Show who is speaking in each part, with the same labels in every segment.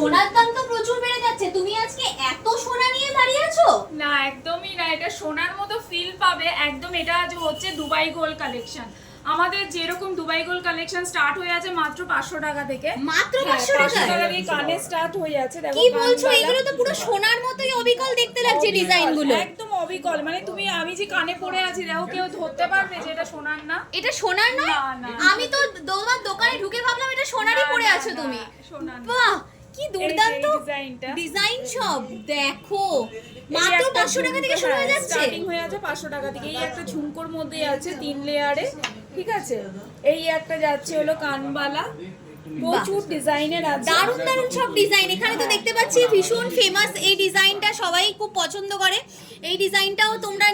Speaker 1: সোনার দাম তো প্রচুর বেড়ে যাচ্ছে, তুমি আজকে এত সোনা নিয়ে দাঁড়িয়ে আছো?
Speaker 2: না একদমই না, এটা সোনার মতো ফিল পাবে একদম। এটা আজ হচ্ছে দুবাই গোল্ড কালেকশন। আমাদের যেরকম দুবাই গোল্ড কালেকশন স্টার্ট হয়ে আছে মাত্র 500 টাকা থেকে।
Speaker 1: মাত্র 500 টাকা
Speaker 2: থেকে কানে স্টার্ট হয়ে আছে। দেখো
Speaker 1: কি বলছো, এগুলো তো পুরো সোনার মতোই অবিকল দেখতে লাগছে ডিজাইনগুলো।
Speaker 2: একদম অবিকল, মানে তুমি আমি যে কানে পরে আছি দেখো, কেউ ধরতে পারবে যে এটা সোনার না?
Speaker 1: এটা সোনার না?
Speaker 2: না।
Speaker 1: আমি তো তোমার দোকানে ঢুকে ভাবলাম এটা সোনারই পরে আছো তুমি।
Speaker 2: সোনার না।
Speaker 1: বাহ কি দুর্দান্ত
Speaker 2: ডিজাইনটা,
Speaker 1: ডিজাইন সব দেখো। মাত্র 500 টাকা থেকে শুরু হয়ে যাচ্ছে।
Speaker 2: স্টার্টিং হয়ে আছে 500 টাকা থেকে। এই একটা ঝুমকোর মধ্যে আছে 3 লেয়ারে, ঠিক আছে। এই একটা যাচ্ছে হলো কানবালা, প্রচুর ডিজাইনের আছে,
Speaker 1: দারুণ দারুণ সব ডিজাইন। এখানে তো দেখতে পাচ্ছি ভীষণ ফেমাস এই ডিজাইনটা, সবাই খুব পছন্দ করে। এই ডিজাইনটাও তোমরা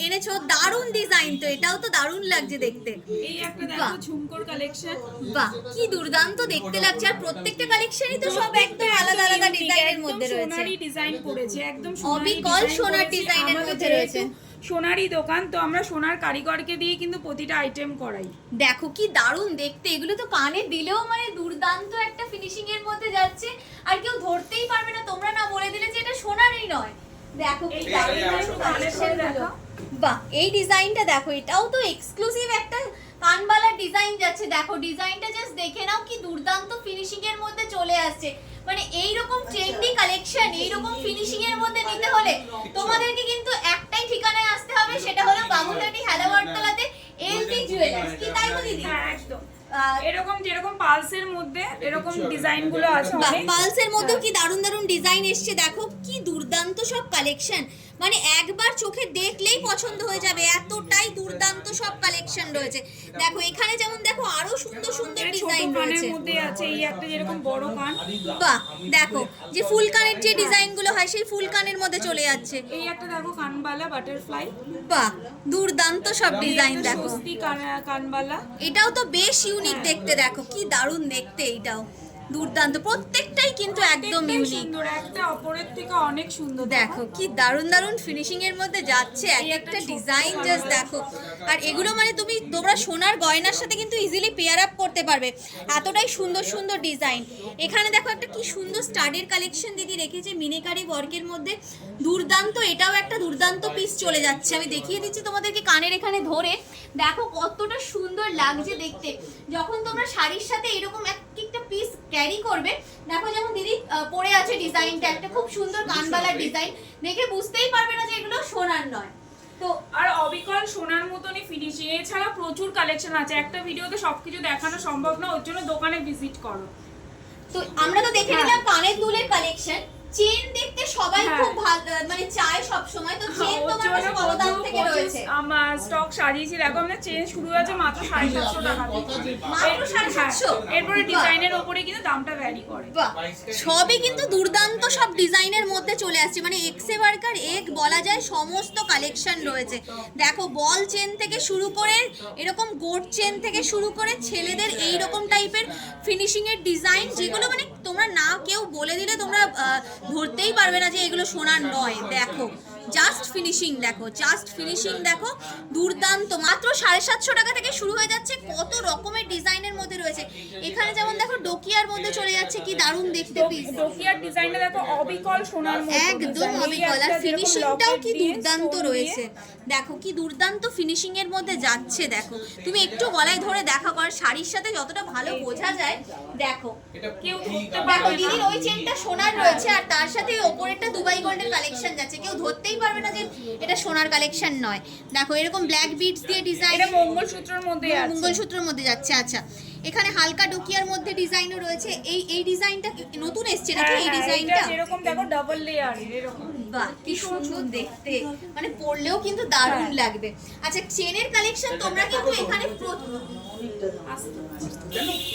Speaker 1: এনেছো, দারুণ ডিজাইন তো, এটাও তো দারুণ লাগছে দেখতে।
Speaker 2: এই একটা দেখো ঝুমকোর কালেকশন।
Speaker 1: বাহ কি দুর্দান্ত দেখতে লাগছে। আর প্রত্যেকটা কালেকশনই তো সব একদম আলাদা আলাদা ডিজাইনের মধ্যে রয়েছে।
Speaker 2: সোনারি ডিজাইন করেছে, একদম
Speaker 1: অবিকল সোনার ডিজাইনের মধ্যে রয়েছে।
Speaker 2: সোনারি দোকান তো, আমরা সোনার কারিগরকে দিয়ে কিন্তু প্রতিটা আইটেম করাই।
Speaker 1: দেখো কি দারুণ দেখতে, এগুলো তো কানে দিলেও মানে দুর্দান্ত একটা ফিনিশিং এর মধ্যে যাচ্ছে, আর কেউ ধরতেই পারবে না তোমরা না বলে দিলে যে এটা সোনারই নয়। দেখো কি দারুণ দারুণ কালেকশন গুলো। বাহ এই ডিজাইনটা দেখো, এটাও তো এক্সক্লুসিভ একটা কানবালার ডিজাইন যাচ্ছে। দেখো ডিজাইনটা জাস্ট দেখে নাও, কি দুর্দান্ত ফিনিশিং এর মধ্যে চলে আসছে। মানে এইরকম ট্রেন্ডি কালেকশন এইরকম ফিনিশিং এর মধ্যে নিতে হলে তোমাদেরকে কিন্তু একটাই ঠিকানায় আসতে হবে, সেটা হলো বাবুঘাটি হাদাবরতলাতে এলটি জুয়েলার্স। কি তাই তো দিদি?
Speaker 2: হ্যাঁ একদম। এরকম যেরকম পালসের মধ্যে এরকম ডিজাইন গুলো আছে অনেক।
Speaker 1: পালসের মধ্যেও কি দারুণ দারুণ ডিজাইন এসছে। দেখো কি দুর্দান্ত সব কালেকশন, মানে একবার চোখে দেখলেই পছন্দ হয়ে যাবে, এতটাই দুর্দান্ত সব কালেকশন রয়েছে। দেখো এখানে যেমন দেখো আরো সুন্দর সুন্দর ডিজাইন রয়েছে।
Speaker 2: মধ্যে আছে এই একটা যেরকম বড় কান।
Speaker 1: বাহ দেখো যে ফুল কানের যে ডিজাইন গুলো হয় সেই ফুল কানের মধ্যে চলে যাচ্ছে।
Speaker 2: এই একটা দেখো কানবালা বাটারফ্লাই।
Speaker 1: বাহ দুর্দান্ত সব ডিজাইন দেখো।
Speaker 2: স্বস্তি কানবালা,
Speaker 1: এটাও তো বেশ ইউনিক দেখতে। দেখো কি দারুণ দেখতে, এটাও দুর্দান্ত, প্রত্যেকটাই কিন্তু একদম ইউনিক।
Speaker 2: সুন্দর, একটা অপরের থেকে অনেক সুন্দর।
Speaker 1: দেখো কি দারুণ দারুণ ফিনিশিং এর মধ্যে যাচ্ছে এক একটা ডিজাইন, জাস্ট দেখো। আর এগুলো মানে তোমরা সোনার গয়নার সাথে কিন্তু ইজিলি পেয়ার আপ করতে পারবে, এতটাই সুন্দর সুন্দর ডিজাইন। এখানে দেখো একটা কি সুন্দর স্টাডের কালেকশন দিদি রেখেছে মিনেকারি ওয়ার্কের মধ্যে, দুর্দান্ত। এটাও একটা দুর্দান্ত পিস চলে যাচ্ছে। আমি দেখিয়ে দিচ্ছি তোমাদেরকে কানের এখানে ধরে, দেখো কতটা সুন্দর লাগছে দেখতে যখন তোমরা শাড়ির সাথে এরকম একটা পিস ক্যারি করবে। দেখো যেমন দিদি পরে আছে ডিজাইনটা, একটা খুব সুন্দর কানবালার ডিজাইন, দেখে বুঝতেই পারবে না যে এগুলো সোনার নয়। তো
Speaker 2: আর অবিকল সোনার মতনই ফিনিশিং। এছাড়া প্রচুর কালেকশন আছে, একটা ভিডিওতে সবকিছু দেখানো সম্ভব না, ওর জন্য দোকানে ভিজিট করো।
Speaker 1: তো আমরা তো দেখে নিলাম কানের দুলের কালেকশন। চেন দেখতে সবাই খুব ভালো মানে চায় সব সময়, তো চেন তোমার কাছে কত দাম থেকে রয়েছে?
Speaker 2: আমার স্টক সাজিয়েছি, দেখো আমরা চেন শুরু আছে মাত্র 750 টাকা থেকে।
Speaker 1: মাত্র 750?
Speaker 2: এরপরে ডিজাইনের উপরে কিন্তু দামটা ভ্যারি করে।
Speaker 1: বাহ সবই কিন্তু দুর্দান্ত সব ডিজাইনের মধ্যে চলে আসছে, মানে এক্সে বার্কার এক বলা যায় সমস্ত কালেকশন রয়েছে। দেখো বল চেন থেকে শুরু করে এরকম গোট চেন থেকে শুরু করে ছেলেদের এই রকম টাইপের ফিনিশিং এর ডিজাইন, যেগুলো মানে তোমরা না কেউ বলে দিলে তোমরা ধরতেই পারবে না যে এগুলো সোনার নয়। দেখো জাস্ট ফিনিশিং দেখো, জাস্ট ফিনিশিং দেখো, দুর্দান্ত। মাত্র 750 টাকা থেকে শুরু হয়ে যাচ্ছে, কত রকমের ডিজাইনের মধ্যে রয়েছে। এখানে যেমন দেখো ডোকিয়ার মধ্যে চলে যাচ্ছে, কি দারুণ দেখতে পিস।
Speaker 2: ডোকিয়ার ডিজাইনটা দেখো অবিকল সোনার মতো,
Speaker 1: একদম অবিকল। আর ফিনিশিংটাও কি দুর্দান্ত রয়েছে, দেখো কি দুর্দান্ত ফিনিশিং এর মধ্যে যাচ্ছে। দেখো তুমি একটু গলায় ধরে দেখা কর, শাড়ির সাথে যতটা ভালো বোঝা যায়। দেখো
Speaker 2: কেউ ধরতে
Speaker 1: দেখো
Speaker 2: পারবে না।
Speaker 1: দিদির ওই চেনটা সোনার রয়েছে, আর তার সাথে ওপরেরটা দুবাই গোল্ডের কালেকশন যাচ্ছে, কেউ ধরতেই পারবে না যে এটা সোনার কালেকশন নয়। দেখো এরকম ব্ল্যাক বিডস দিয়ে ডিজাইন,
Speaker 2: এটা মঙ্গলসূত্রের মধ্যে আছে,
Speaker 1: মঙ্গলসূত্রের মধ্যে যাচ্ছে। আচ্ছা এখানে হালকা ডোকিয়ার মধ্যে ডিজাইনও রয়েছে। এই ডিজাইনটা নতুন এসেছে নাকি এই ডিজাইনটা?
Speaker 2: এরকম দেখো ডাবল লেয়ার এরকম।
Speaker 1: বাহ কি সুন্দর দেখতে, মানে পরলেও কিন্তু দারুণ লাগবে। আচ্ছা চেনের কালেকশন তোমরা কিন্তু এখানে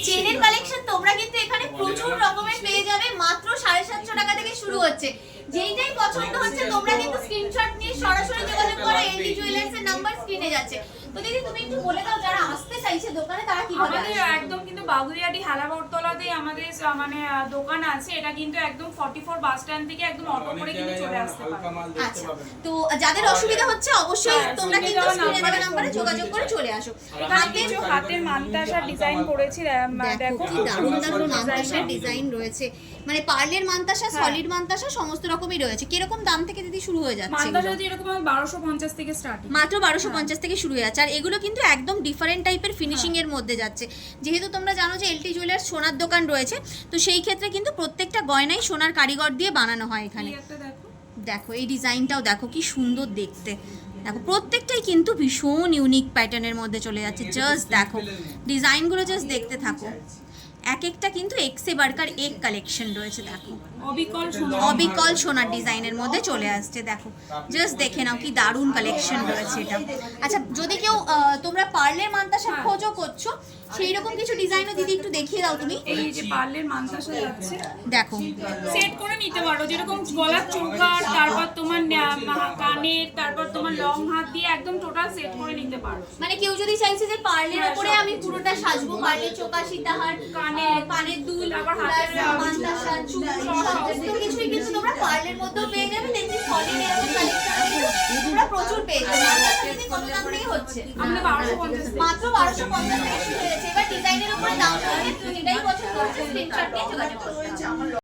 Speaker 1: চেনের কালেকশন তোমরা কিন্তু এখানে প্রচুর রকমের পেয়ে যাবে। মাত্র 750 টাকা থেকে শুরু হচ্ছে। যেইটাই পছন্দ হচ্ছে তোমরা কিন্তু স্ক্রিনশট নিয়ে সরাসরি যোগাযোগ করো, এলডি জুয়েলার্স এর নাম্বার স্ক্রিনে যাচ্ছে। তো দিদি তুমি একটু বলে দাও যারা আসতে চাইছে দোকানে তারা কিভাবে আসবে?
Speaker 2: আমাদের একদম কিন্তু বাগুড়িয়াটি হালাবরতলাতেই আমাদের মানে দোকান আছে। এটা কিন্তু একদম 44 বাস স্ট্যান্ড থেকে একদম অটো করে কিন্তু চলে আসতে পারবে।
Speaker 1: আচ্ছা তো যাদের অসুবিধা হচ্ছে অবশ্যই তোমরা কিন্তু স্ক্রিনে দেওয়া নম্বরে যোগাযোগ করে চলে আসো।
Speaker 2: হাতের মানতাসার ডিজাইন করেছি, দেখো
Speaker 1: কি দারুণ দারুণ মানতাসার ডিজাইন রয়েছে। মানে পার্লের মান্তাসা, সলিড মান্তাসা সমস্ত রকমই রয়েছে। কিরকম দাম থেকে দিদি শুরু হয়ে যাচ্ছে?
Speaker 2: মান্তাসা যেরকম 1250 থেকে স্টার্টিং,
Speaker 1: মাত্র 1250 থেকে শুরু হয়ে যাচ্ছে। আর এগুলো কিন্তু একদম ডিফারেন্ট টাইপের ফিনিশিং এর মধ্যে যাচ্ছে। যেহেতু তোমরা জানো যে এলটি জুয়েলার্স সোনার দোকান রয়েছে, তো সেই ক্ষেত্রে কিন্তু প্রত্যেকটা গয়নাই সোনার কারিগর দিয়ে বানানো হয় এখানে।
Speaker 2: এই একটা দেখো,
Speaker 1: দেখো এই ডিজাইনটাও দেখো কি সুন্দর দেখতে। দেখো প্রত্যেকটাই কিন্তু ভীষণ ইউনিক প্যাটার্নের মধ্যে চলে যাচ্ছে। জাস্ট দেখো ডিজাইনগুলো, জাস্ট দেখতে থাকো। এক একটা কিন্তু এক্সে বার্কার এক কালেকশন রয়েছে। দেখো
Speaker 2: অবিকল সোনা,
Speaker 1: অবিকল সোনার ডিজাইনের মধ্যে চলে আসছে। দেখো জাস্ট দেখে নাও কি দারুণ কালেকশন রয়েছে এটা। আচ্ছা, যদি কেউ তোমরা পার্লের মান্তাসা খোঁজো করছো, সেই রকম কিছু ডিজাইনও দিদি একটু দেখিয়ে দাও তুমি।
Speaker 2: এই যে পার্লের মান্তাসা যাচ্ছে,
Speaker 1: দেখো
Speaker 2: সেট করে নিতে পারো, যেরকম গলার চৌকার, তারপর তোমার কানের, তারপর তোমার লং হাত দিয়ে একদম টোটাল সেট করে নিতে পারো।
Speaker 1: মানে কেউ যদি চাইছে যে পার্লের উপরে আমি পুরোটা সাজবো, পার্লের চোকা, সীতাহার, কানের দুল,
Speaker 2: তারপর হাতের
Speaker 1: মান্তাসা, চুল, সমস্ত কিছুই কিন্তু তোমরা পার্লের মধ্যেও পেয়ে যাবে। দেখবি সলিড এরকম কালেকশন তোমরা প্রচুর পেয়ে যাবে। মান্তাসা দিদি কত দাম থেকে হচ্ছে?
Speaker 2: আমাদের 1250
Speaker 1: মাত্র 1250 থেকে শুরু হয়েছে। এবার ডিজাইনের উপরে দাম রয়েছে, যেটাই পছন্দ হচ্ছে স্ক্রিনশট নিয়ে যোগাযোগ করতে হবে।